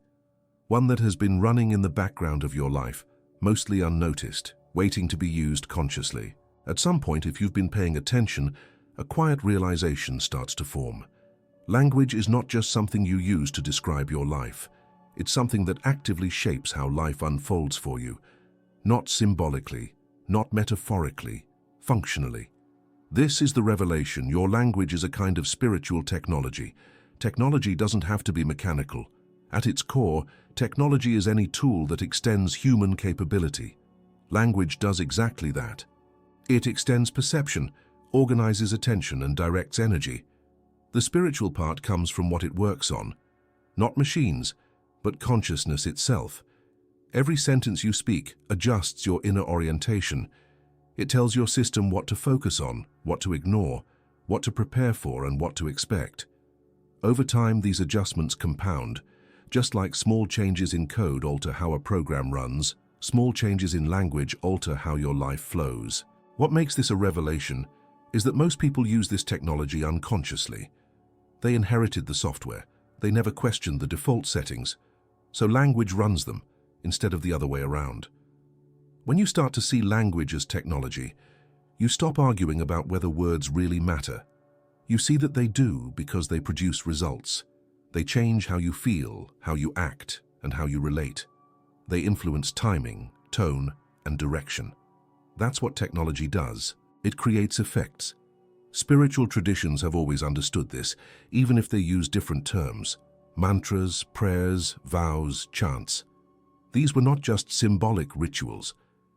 one that has been running in the background of your life, mostly unnoticed, waiting to be used consciously. At some point, if you've been paying attention, a quiet realization starts to form. Language is not just something you use to describe your life. It's something that actively shapes how life unfolds for you. Not symbolically, not metaphorically, functionally. This is the revelation. Your language is a kind of spiritual technology. Technology doesn't have to be mechanical. At its core, technology is any tool that extends human capability. Language does exactly that. It extends perception, organizes attention, and directs energy. The spiritual part comes from what it works on. Not machines, but consciousness itself. Every sentence you speak adjusts your inner orientation. It tells your system what to focus on, what to ignore, what to prepare for, and what to expect. Over time, these adjustments compound. Just like small changes in code alter how a program runs, small changes in language alter how your life flows. What makes this a revelation is that most people use this technology unconsciously. They inherited the software. They never questioned the default settings. So language runs them, instead of the other way around. When you start to see language as technology, you stop arguing about whether words really matter. You see that they do because they produce results. They change how you feel, how you act, and how you relate. They influence timing, tone, and direction. That's what technology does. It creates effects. Spiritual traditions have always understood this, even if they use different terms. Mantras, prayers, vows, chants. These were not just symbolic rituals.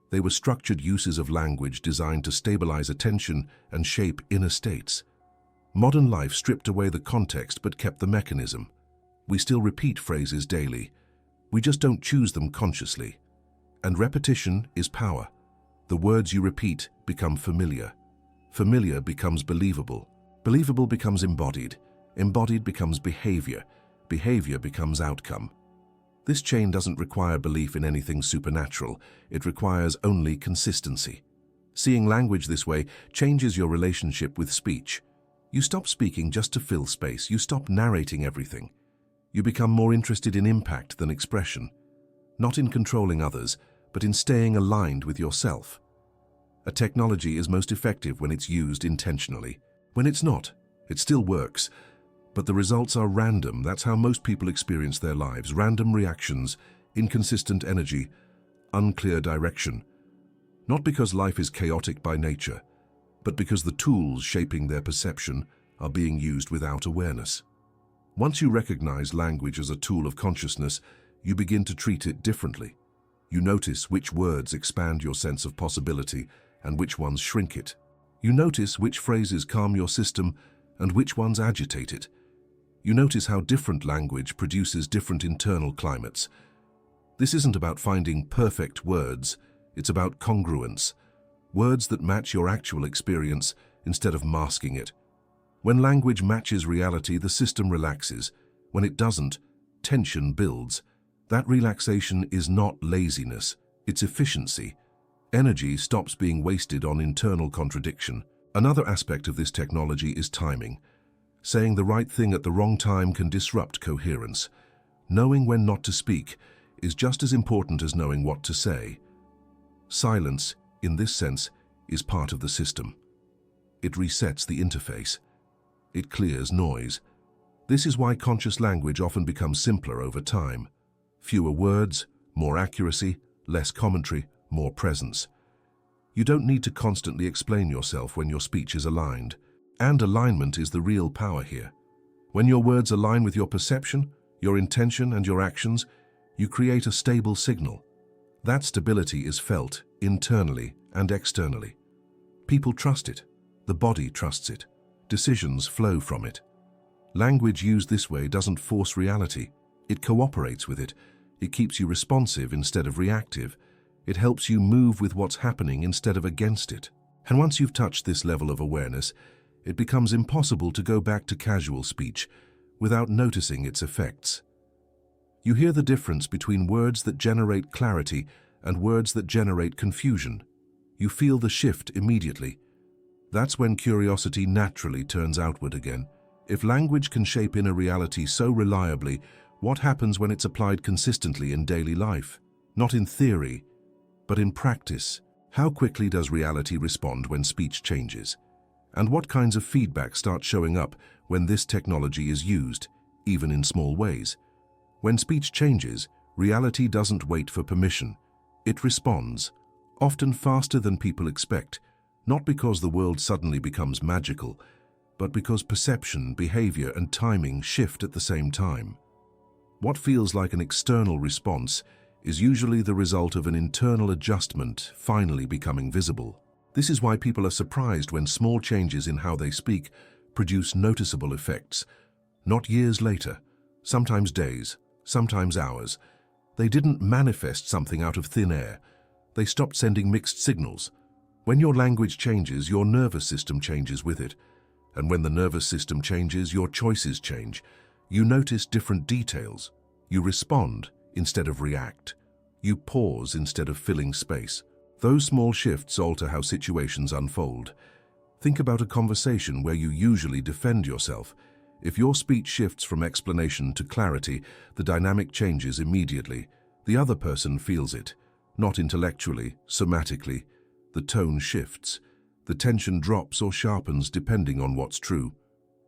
They were structured uses of language designed to stabilize attention and shape inner states. Modern life stripped away the context but kept the mechanism. We still repeat phrases daily. We just don't choose them consciously. And repetition is power. The words you repeat become familiar. Familiar becomes believable. Believable becomes embodied. Embodied becomes behavior. Behavior becomes outcome. This chain doesn't require belief in anything supernatural. It requires only consistency. Seeing language this way changes your relationship with speech. You stop speaking just to fill space. You stop narrating everything. You become more interested in impact than expression. Not in controlling others, but in staying aligned with yourself. A technology is most effective when it's used intentionally. When it's not, it still works, but the results are random. That's how most people experience their lives. Random reactions, inconsistent energy, unclear direction. Not because life is chaotic by nature, but because the tools shaping their perception are being used without awareness. Once you recognize language as a tool of consciousness, you begin to treat it differently. You notice which words expand your sense of possibility and which ones shrink it. You notice which phrases calm your system and which ones agitate it. You notice how different language produces different internal climates. This isn't about finding perfect words, it's about congruence. Words that match your actual experience instead of masking it. When language matches reality, the system relaxes. When it doesn't, tension builds. That relaxation is not laziness, it's efficiency. Energy stops being wasted on internal contradiction. Another aspect of this technology is timing. Saying the right thing at the wrong time can disrupt coherence. Knowing when not to speak is just as important as knowing what to say. Silence, in this sense, is part of the system. It resets the interface. It clears noise. This is why conscious language often becomes simpler over time. Fewer words, more accuracy, less commentary, more presence. You don't need to constantly explain yourself when your speech is aligned. And alignment is the real power here. When your words align with your perception, your intention, and your actions, you create a stable signal. That stability is felt internally and externally. People trust it. The body trusts it. Decisions flow from it. Language used this way doesn't force reality. It cooperates with it. It keeps you responsive instead of reactive. It helps you move with what's happening instead of against it. And once you've touched this level of awareness, it becomes impossible to go back to casual speech without noticing its effects. You hear the difference between words that generate clarity and words that generate confusion. You feel the shift immediately. That's when curiosity naturally turns outward again. If language can shape inner reality so reliably, what happens when it's applied consistently in daily life? Not in theory, but in practice. How quickly does reality respond when speech changes? And what kinds of feedback start showing up when this technology is used, even in small ways? When speech changes, reality doesn't wait for permission. It responds, often faster than people expect, not because the world suddenly becomes magical, but because perception, behavior, and timing shift at the same time. What feels like an external response is usually the result of an internal adjustment finally becoming visible. This is why people are surprised when small changes in how they speak produce noticeable effects. Not years later, sometimes days, sometimes hours. They didn't manifest something out of thin air. They stopped sending mixed signals. When your language changes, your nervous system changes with it. And when the nervous system changes, your choices change. You notice different details. You respond instead of react. You pause instead of filling space. Those small shifts alter how situations unfold. Think about a conversation where you usually defend yourself. If your speech shifts from explanation to clarity, the dynamic changes immediately. The other person feels it, not intellectually, somatically. The tone shifts. The tension drops or sharpens depending on what's true.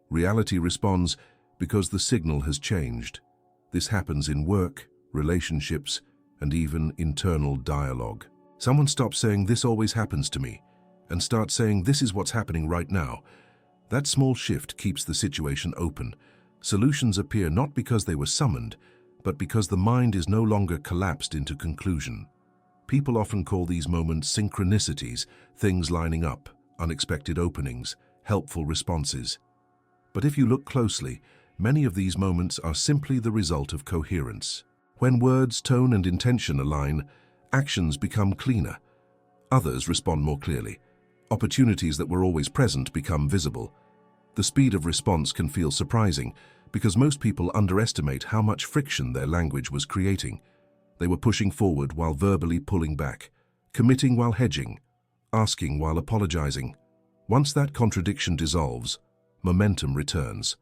Reality responds because the signal has changed. This happens in work, relationships, and even internal dialogue. Someone stops saying, "This always happens to me," and starts saying, "This is what's happening right now." That small shift keeps the situation open. Solutions appear not because they were summoned, but because the mind is no longer collapsed into conclusion. People often call these moments synchronicities, things lining up, unexpected openings, helpful responses. But if you look closely, many of these moments are simply the result of coherence. When words, tone, and intention align, actions become cleaner. Others respond more clearly. Opportunities that were always present become visible. The speed of response can feel surprising because most people underestimate how much friction their language was creating. They were pushing forward while verbally pulling back, committing while hedging, asking while apologizing. Once that contradiction dissolves, momentum returns.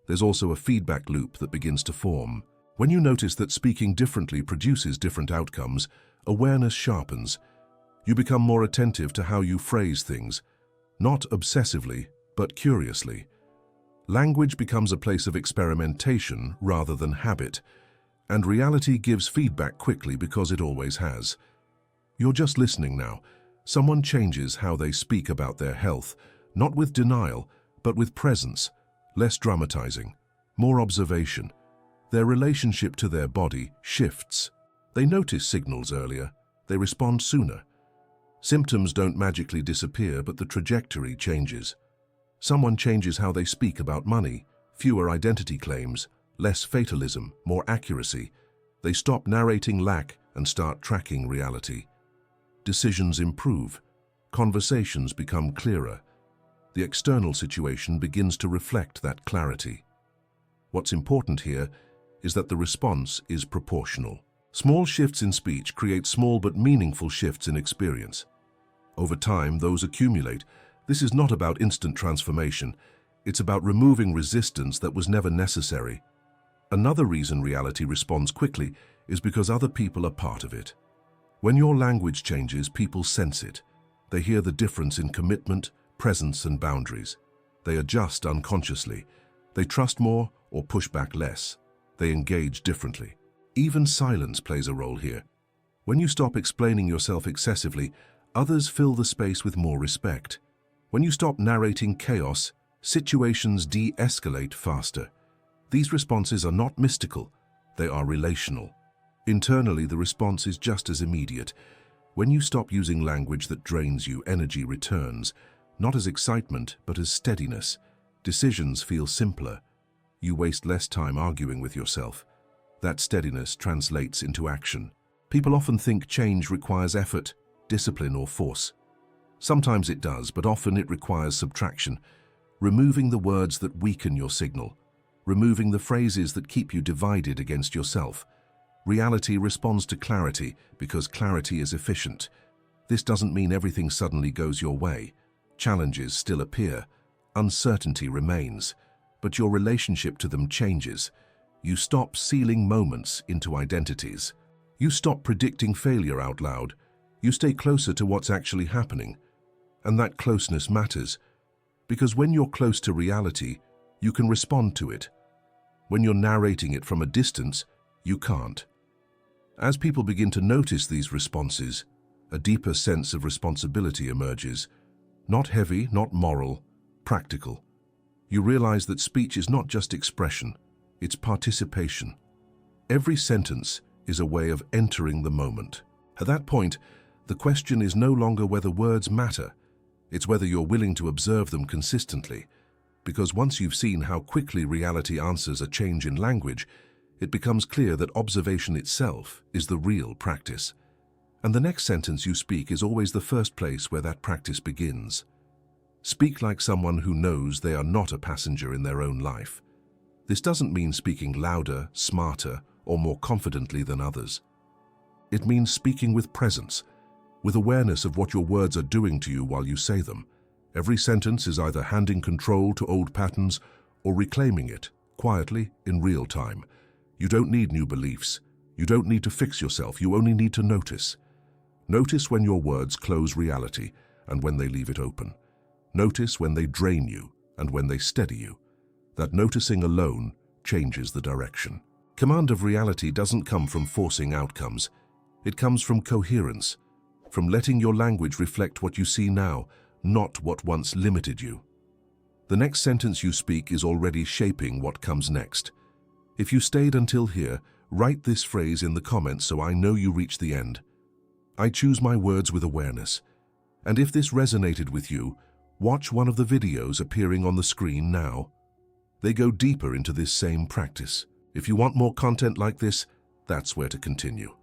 There's also a feedback loop that begins to form. When you notice that speaking differently produces different outcomes, awareness sharpens. You become more attentive to how you phrase things, not obsessively, but curiously. Language becomes a place of experimentation rather than habit, and reality gives feedback quickly because it always has. You're just listening now. Someone changes how they speak about their health, not with denial, but with presence, less dramatizing, more observation. Their relationship to their body shifts. They notice signals earlier. They respond sooner. Symptoms don't magically disappear, but the trajectory changes. Someone changes how they speak about money, fewer identity claims, less fatalism, more accuracy. They stop narrating lack and start tracking reality. Decisions improve. Conversations become clearer. The external situation begins to reflect that clarity. What's important here is that the response is proportional. Small shifts in speech create small but meaningful shifts in experience. Over time, those accumulate. This is not about instant transformation. It's about removing resistance that was never necessary. Another reason reality responds quickly is because other people are part of it. When your language changes, people sense it. They hear the difference in commitment, presence, and boundaries. They adjust unconsciously. They trust more or push back less. They engage differently. Even silence plays a role here. When you stop explaining yourself excessively, others fill the space with more respect. When you stop narrating chaos, situations de-escalate faster. These responses are not mystical, they are relational. Internally, the response is just as immediate. When you stop using language that drains you, energy returns, not as excitement, but as steadiness. Decisions feel simpler. You waste less time arguing with yourself. That steadiness translates into action. People often think change requires effort, discipline, or force. Sometimes it does, but often it requires subtraction. Removing the words that weaken your signal. Removing the phrases that keep you divided against yourself. Reality responds to clarity because clarity is efficient. This doesn't mean everything suddenly goes your way. Challenges still appear, uncertainty remains, but your relationship to them changes. You stop sealing moments into identities. You stop predicting failure out loud. You stay closer to what's actually happening. And that closeness matters, because when you're close to reality, you can respond to it. When you're narrating it from a distance, you can't. As people begin to notice these responses, a deeper sense of responsibility emerges. Not heavy, not moral, practical. You realize that speech is not just expression, it's participation. Every sentence is a way of entering the moment. At that point, the question is no longer whether words matter, it's whether you're willing to observe them consistently. Because once you've seen how quickly reality answers a change in language, it becomes clear that observation itself is the real practice. And the next sentence you speak is always the first place where that practice begins. Speak like someone who knows they are not a passenger in their own life. This doesn't mean speaking louder, smarter, or more confidently than others. It means speaking with presence, with awareness of what your words are doing to you while you say them. Every sentence is either handing control to old patterns or reclaiming it, quietly, in real time. You don't need new beliefs. You don't need to fix yourself. You only need to notice. Notice when your words close reality and when they leave it open. Notice when they drain you and when they steady you. That noticing alone changes the direction. Command of reality doesn't come from forcing outcomes. It comes from coherence, from letting your language reflect what you see now, not what once limited you. The next sentence you speak is already shaping what comes next. If you stayed until here, write this phrase in the comments so I know you reached the end. I choose my words with awareness. And if this resonated with you, watch one of the videos appearing on the screen now. They go deeper into this same practice. If you want more content like this, that's where to continue.